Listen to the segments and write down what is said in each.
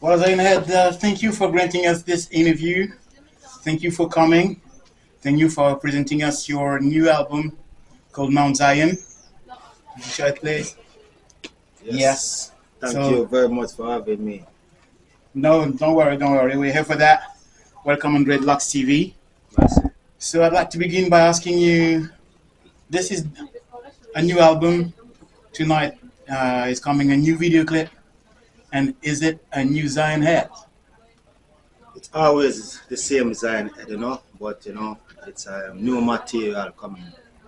Well, ZionHead, thank you for granting us this interview. Thank you for coming. Thank you for presenting us your new album called Mount Zion. Could you show it, please? Yes. Yes. Thank So, you very much for having me. no, don't worry, don't worry. We're here for that. Welcome on Dreadlocks TV. Merci. So, I'd like to begin by asking you this is a new album. Tonight is coming a new video clip. And is it a new ZionHead? It's always the same design, but it's new material coming.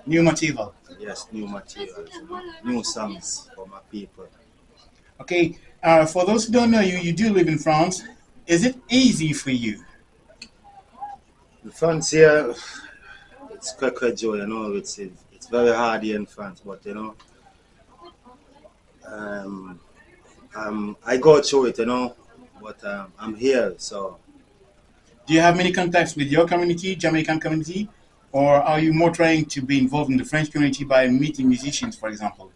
New material. Yes, new materials, new songs for my people. Okay, for those who don't know you, you do live in France. Is it easy for you? In France here, it's Joe, it's very hard here in France, but um, I go through it, but I'm here, so Do you have many contacts with your community, Jamaican community, or are you more trying to be involved in the French community by meeting musicians, for example?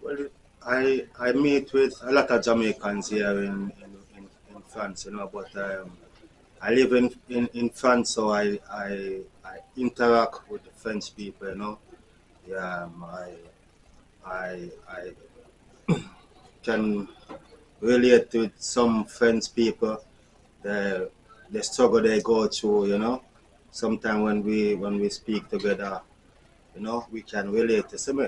well, I meet with a lot of Jamaicans here in France, but I live in France, so I interact with the French people, Yeah, I can relate with some French people, the the struggle they go through, Sometimes when we speak together, we can relate to some,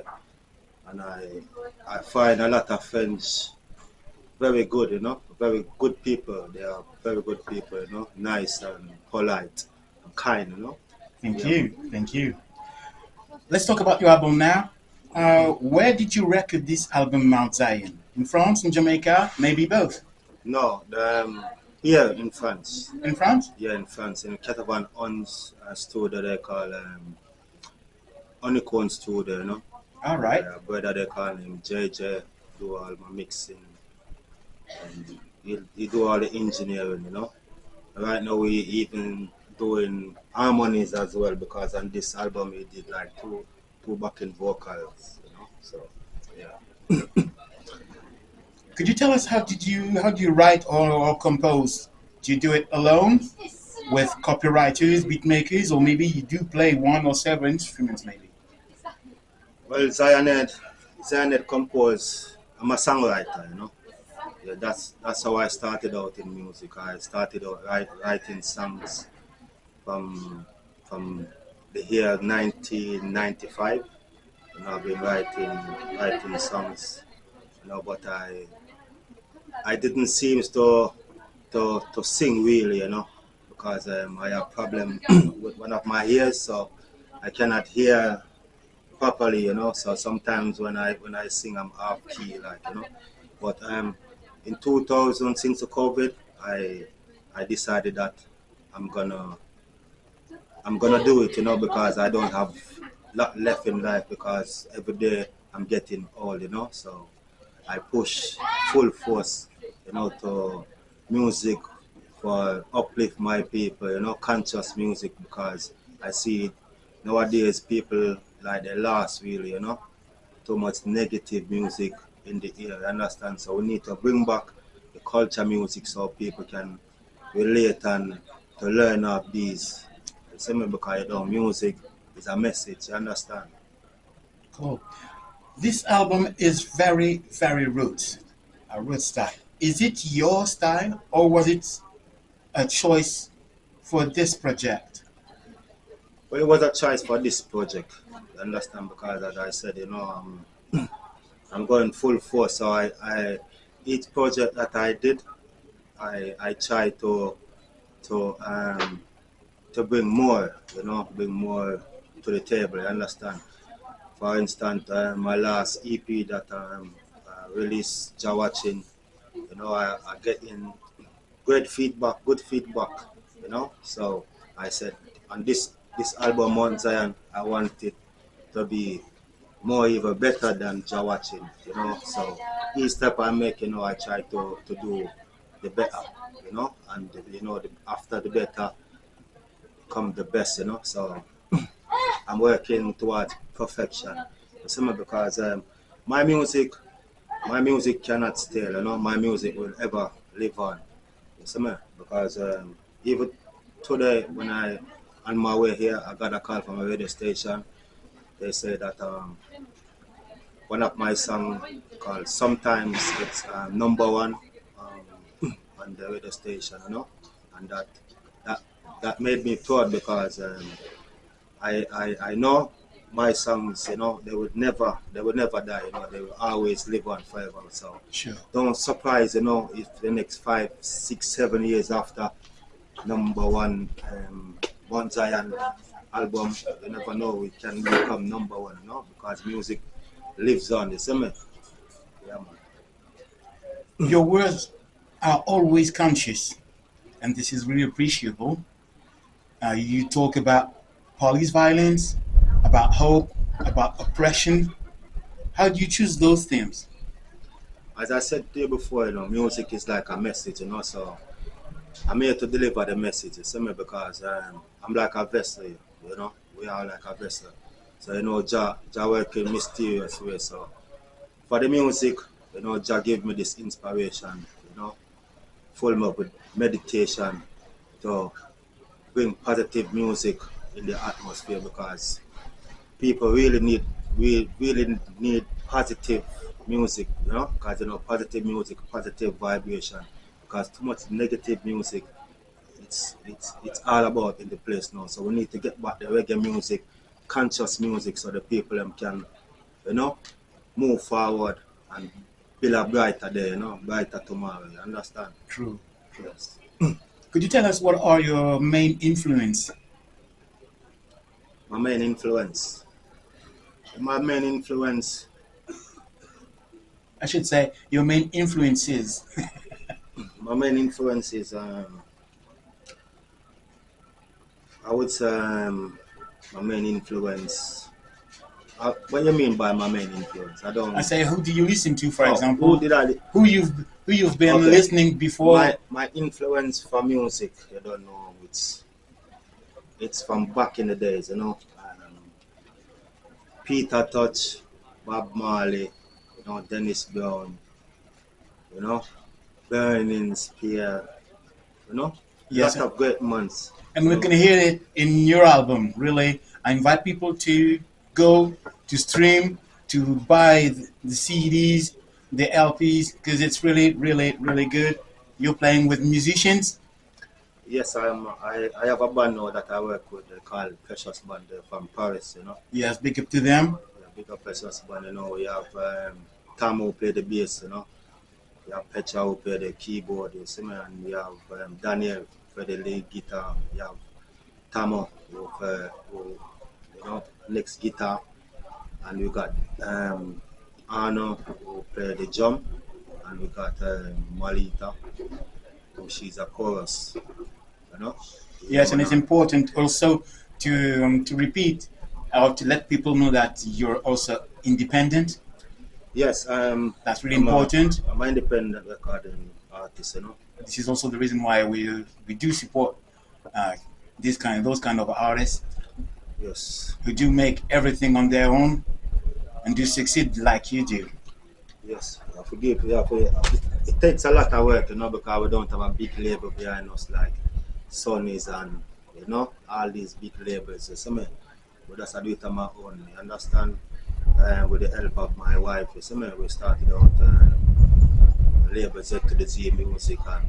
and I find a lot of French very good, very good people. They are very good people, nice and polite and kind, Thank Yeah, man. you, thank you. Let's talk about your album now. Where did you record this album, Mount Zion? In France, in Jamaica, maybe both. No, here in France. In France? Yeah, in France, in Catavan Ons studio they call Honeycomb studio, All right. brother they call him JJ, do all my mixing and he do all the engineering, Right now we even doing harmonies as well because on this album he did like two backing vocals, So yeah. Could you tell us how do you write or compose? Do you do it alone with copywriters, beat makers, or maybe you do play one or several instruments, maybe? Well, Zionhead compose. I'm a songwriter, Yeah, that's how I started out in music. I started out writing songs from from the year 1995. I've been writing songs, but I didn't seem to sing really, because I have problem with one of my ears, so I cannot hear properly, So sometimes when I sing, I'm off key, like But in 2000, since the COVID, I decided that I'm gonna I'm gonna do it, because I don't have lot left in life because every day I'm getting old, So I push full force, to music for uplift my people, conscious music because I see nowadays people like they lost really, too much negative music in the air, you understand? So we need to bring back the culture music so people can relate and to learn of these. Same because music is a message, you understand? Cool. This album is very, very roots, a root style. Is it your style, or was it a choice for this project? Well, it was a choice for this project, you understand? Because as I said, I'm going full force. So I each project that I did, I try to um to bring more, bring more to the table. You understand? For instance, my last EP that released, Jawatching, I get in great feedback, good feedback, So I said on this album on Zion, I want it to be more even better than Jawatching, So each step I make, I try to do the better, and after the better come the best, So I'm working towards perfection. Simply because my music cannot stale, My music will ever live on. You see me? Because even today, when I on my way here, I got a call from a radio station. They say that one of my song called "Sometimes" it's number one on the radio station, and that that made me proud because I know my songs, they would never die, they will always live on forever. So Sure. don't surprise, if the next 5, 6, 7 years after number one One Zion album, you never know it can become number one, because music lives on, you see me? Yeah, man. Your words are always conscious, and this is really appreciable. You talk about police violence, about hope, about oppression. How do you choose those themes? As I said to you before, music is like a message, so I'm here to deliver the message, you see me? Because I'm like a vessel, we are like a vessel. So, Jah work in mysterious way. So, for the music, Jah give me this inspiration, full me up with meditation to bring positive music in the atmosphere because people really need positive music, because positive music, positive vibration. Because too much negative music, it's all about in the place now. So we need to get back the reggae music, conscious music, so the people them can, you know, move forward and build a brighter day, brighter tomorrow. You understand? True. Yes. Could you tell us what are your main influence? My main influence. My main influence. I should say your main influences. My main influence is I would say my main influence. What do you mean by my main influence? I don't. I say, who do you listen to, for Oh, example? who did I? Who you've been Okay. listening before? My influence for music, you don't know. It's from back in the days, Peter Touch, Bob Marley, Dennis Brown, you know, Burning Spear, Yes, lot of great months. and we can hear it in your album. Really, I invite people to go to stream, to buy the CDs, the LPs, because it's really, really, really good. You're playing with musicians. Yes, I have a band now that I work with. They call Precious Band. They're from Paris. Yes, big up to them. Yeah, big up Precious Band. We have Tom who play the bass. We have Petra who play the keyboard. You see me, and we have Daniel for the lead guitar. We have Tamo who next guitar, and we got Arno who play the drum, and we got Malita who she's a chorus. You know. Yes, and it's Wanna- important also to repeat or to let people know that you're also independent. Yes, That's really I'm important. I'm an independent recording artist. This is also the reason why we do support uh, those kind of artists Yes, who do make everything on their own and do succeed like you do. yes. I forgive. Yeah, it takes a lot of work, because we don't have a big label behind us like Sony's and all these big labels. You see me? We just do it on my own. You understand? With the help of my wife, you see me? We started out label Z to the Z music, and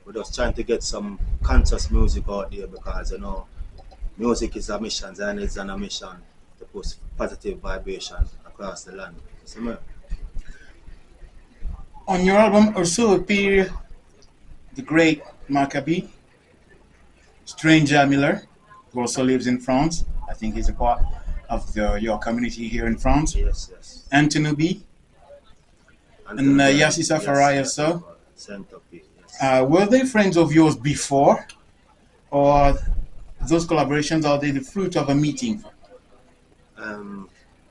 we're just trying to get some conscious music out there because music is a mission, and it's on a mission to push positive vibration across the land. You see me? On your album also appear the great Maccabee, Stranger Miller, who also lives in France. I think he's a part of your community here in France. Yes, yes. Anthony B. And Yassi Safari also. Centipede, yes. Were they friends of yours before, or those collaborations are they the fruit of a meeting?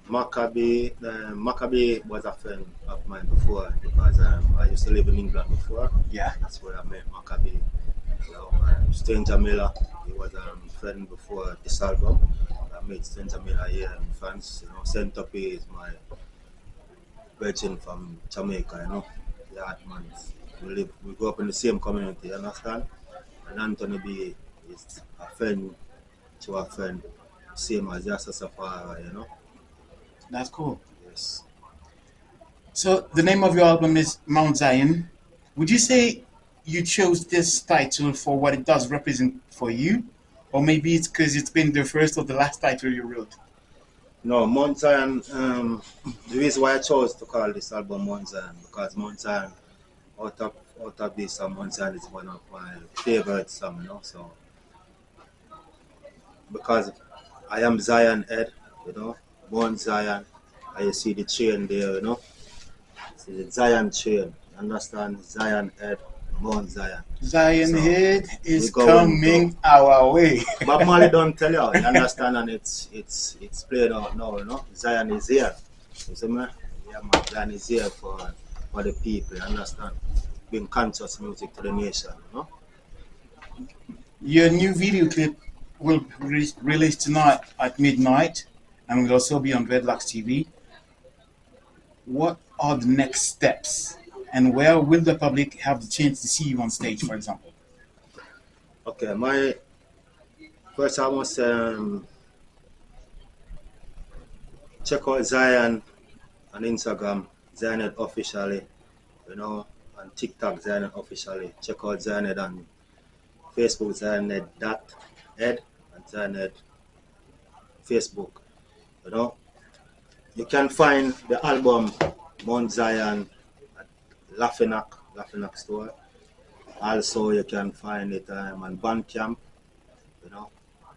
Maccabee was a friend of mine before because I used to live in England before. Yeah. That's where I met Maccabee. Stranger Miller, he was a friend before this album. I met Stranger Miller here in France. Centipede is my virgin from Jamaica, the hard man. we grew up in the same community, you understand? And Anthony B is a friend to a friend, same as Yasa Safari, you know? That's cool. Yes. So the name of your album is Mount Zion. Would you say you chose this title for what it does represent for you? Or maybe it's because it's been the first or the last title you wrote? No, Mount Zion, the reason why I chose to call this album Mount Zion, because Mount Zion, out of this, Mount Zion is one of my favorite songs, you know? So, because I am ZionHead, you know, born Zion. And you see the chain there, you know. See the Zion chain. Understand? ZionHead, born Zion. So ZionHead we is going to coming our way. Bob Marley don't tell you understand, and it's played out now, you know. Zion is here. You see me? Yeah man, Zion is here for the people, you understand? Bring conscious music to the nation, you know. Your new video clip will be released tonight at midnight and will also be on Dreadlocks TV. What are the next steps? And where will the public have the chance to see you on stage, for example? Okay, my first I must check out Zion on Instagram, ZionHead officially, you know, on TikTok, ZionHead officially. Check out ZionHead on Facebook, ZionHead.head, and ZionHead Facebook, you know. You can find the album Mount Zion at Laffinac store. Also, you can find it on Bandcamp, you know.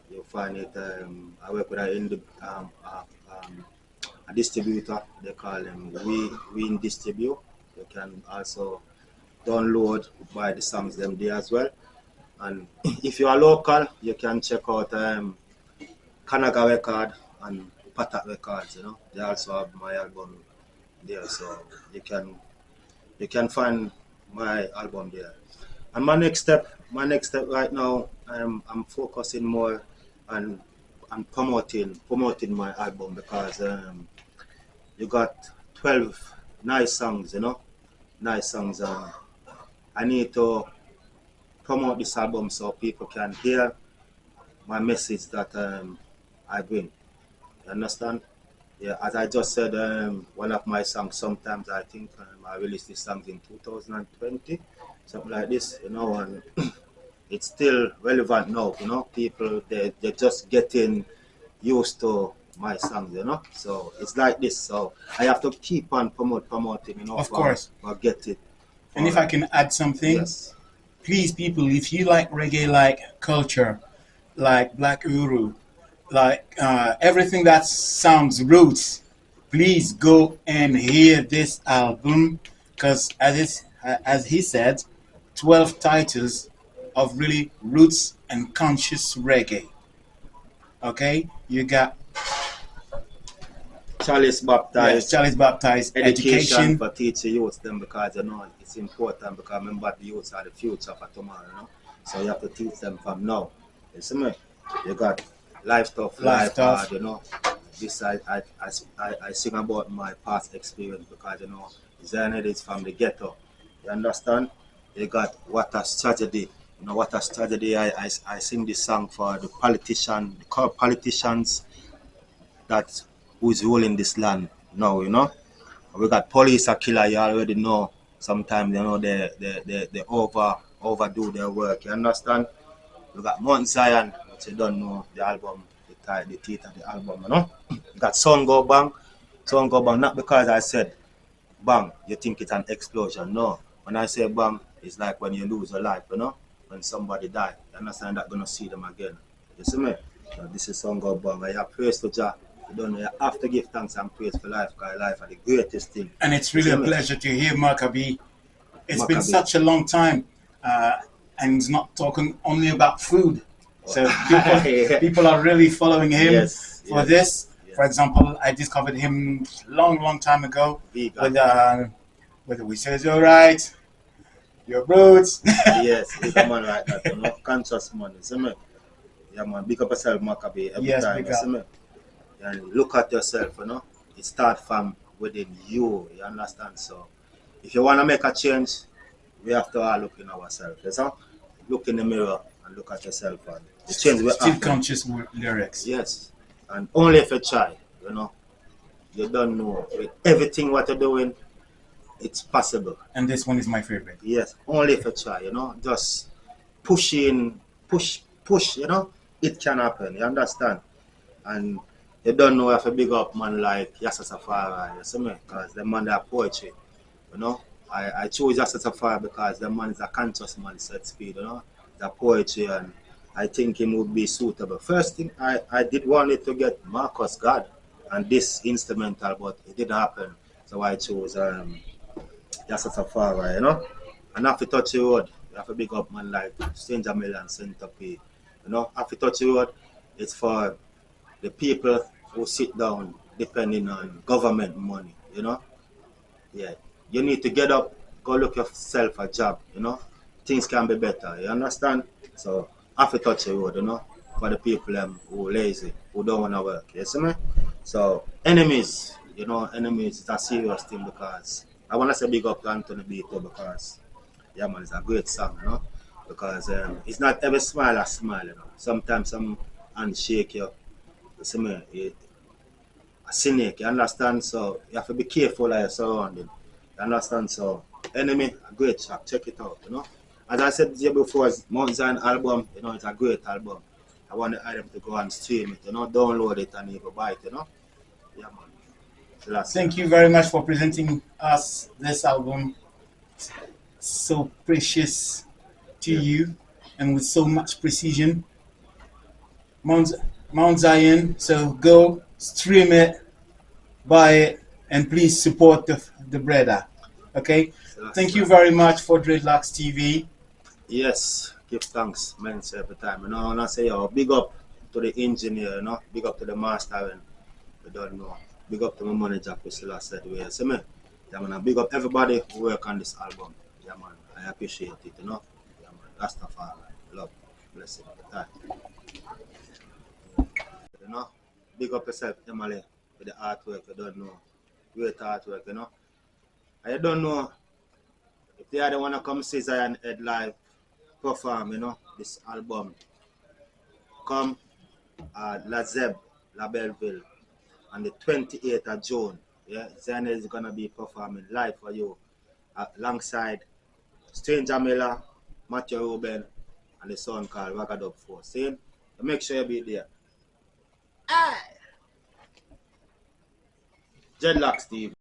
You find it, I work with a distributor, they call them We Distribute. You can also download, buy the songs them there as well. And if you are local, you can check out Kanaga Record and Patak Records, you know. They also have my album there, so you can find my album there. And my next step right now, I'm focusing more on promoting my album, because you got 12 nice songs, you know, nice songs. I need to promote this album so people can hear my message that I bring. You understand? Yeah, as I just said, one of my songs, sometimes I think I released this song in 2020, something like this, you know, and it's still relevant now, you know. People, they're just getting used to my songs, you know. So it's like this. So I have to keep on promoting, you know, Of course. for get it. And if I can add something, Yes. please, people, if you like reggae, like culture, like Black Uru, like everything that sounds roots, please go and hear this album because, as he said, 12 titles of really roots and conscious reggae. Okay, you got Charles yes, baptized. Charlie's Baptized, Education education, for teaching youth them, because you know it's important, because remember the youths are the future for tomorrow, you know. So you have to teach them from now. You see me? You got life tough, life life hard, stuff. you know. This I sing about my past experience, because you know Zion is from the ghetto. You understand? You got what a tragedy. You know what a tragedy. I sing this song for the current politicians that who is ruling this land now, you know. We got police a killer, you already know. Sometimes, you know, they overdo their work, you understand? We got Mount Zion, which you don't know the album, the teeth of the album, you know. We got Sun Go Bang, not because I said bang, you think it's an explosion. No. When I say bang, it's like when you lose a life, you know? When somebody die, you understand that gonna see them again. You see me? So this is Song of Bang. I have praise to Jah. You don't know, you have to give thanks and praise for life, because life are the greatest thing. And it's You really see a me? pleasure to hear Maccabee. It's been Maccabee. such a long time, and it's not talking only about food. So people, Yeah. people are really following him Yes, for yes, this. For yes. example, I discovered him long time ago Vegan. with "We Says You're Right, Your Roots." Yes, it's a man like that, you know? Conscious man, you see me? Yeah, man, big up yourself, Maccabee, every Yes, time, big you see up. me? And look at yourself, you know. It starts from within you understand? So if you want to make a change, we have to all look in ourselves. You know? Look in the mirror and look at yourself, and the change will Still happen. conscious lyrics. Yes, and only if you try, you know, you don't know. With everything what you're doing, it's possible. And this one is my favorite. Yes, only if you try, you know, just push, you know, it can happen. You understand? And you don't know if a big up man like Yassa Safari, you see me? Because the man that poetry, you know. I chose Yassa Safari because the man is a conscious man, set speed, you know, the poetry, and I think him would be suitable. First thing, I did want it to get Marcus God and this instrumental, but it didn't happen. So I chose Yassa Safari, you know. And after touch the road, you have a big up man like St. Jamil and Centipede. You know, after touch the road, it's for the people who sit down depending on government money, you know. Yeah. You need to get up, go look yourself a job, you know. Things can be better, you understand? So after touch the road, you know, for the people who lazy, who don't wanna work. You see me? So enemies, you know, enemies is a serious thing because I wanna say big up to Anthony Beato because yeah man, it's a great song, you know. Because it's not every smile a smile, you know. Sometimes some handshake you see me, a cynic, you understand? So you have to be careful of your surrounding. You understand? So enemy, a great track, check it out, you know. As I said to you before, Mount Zion album, you know, it's a great album. I want the item to go and stream it, you know, download it and even buy it, you know. Yeah man. Thank you very much for presenting us this album. So precious to Yeah. you and with so much precision. Mount, Mount Zion. So go stream it, buy it, and please support the brother. Okay. Thank you very much for Dreadlocks TV. Yes, give thanks, man, every time. You know, and I say, big up to the engineer, you know, big up to the master, and we don't know. Big up to my manager, Priscilla said, we see me. Yeah, man, and big up everybody who work on this album. Yeah, man, I appreciate it, you know. Yeah, man, Rastavox, love, blessing, time. You know, big up yourself, Emily, with the artwork, you don't know. Great artwork, you know. I don't know if they don't want to come see ZionHead live perform, you know, this album. Come Lazeb, La Belleville, on the 28th of June. Yeah, ZionHead is gonna be performing live for you alongside Stranger Miller, Matthew Ruben, and the song called Ragadub 4. See? Make sure you be there. Dreadlocks, Steve.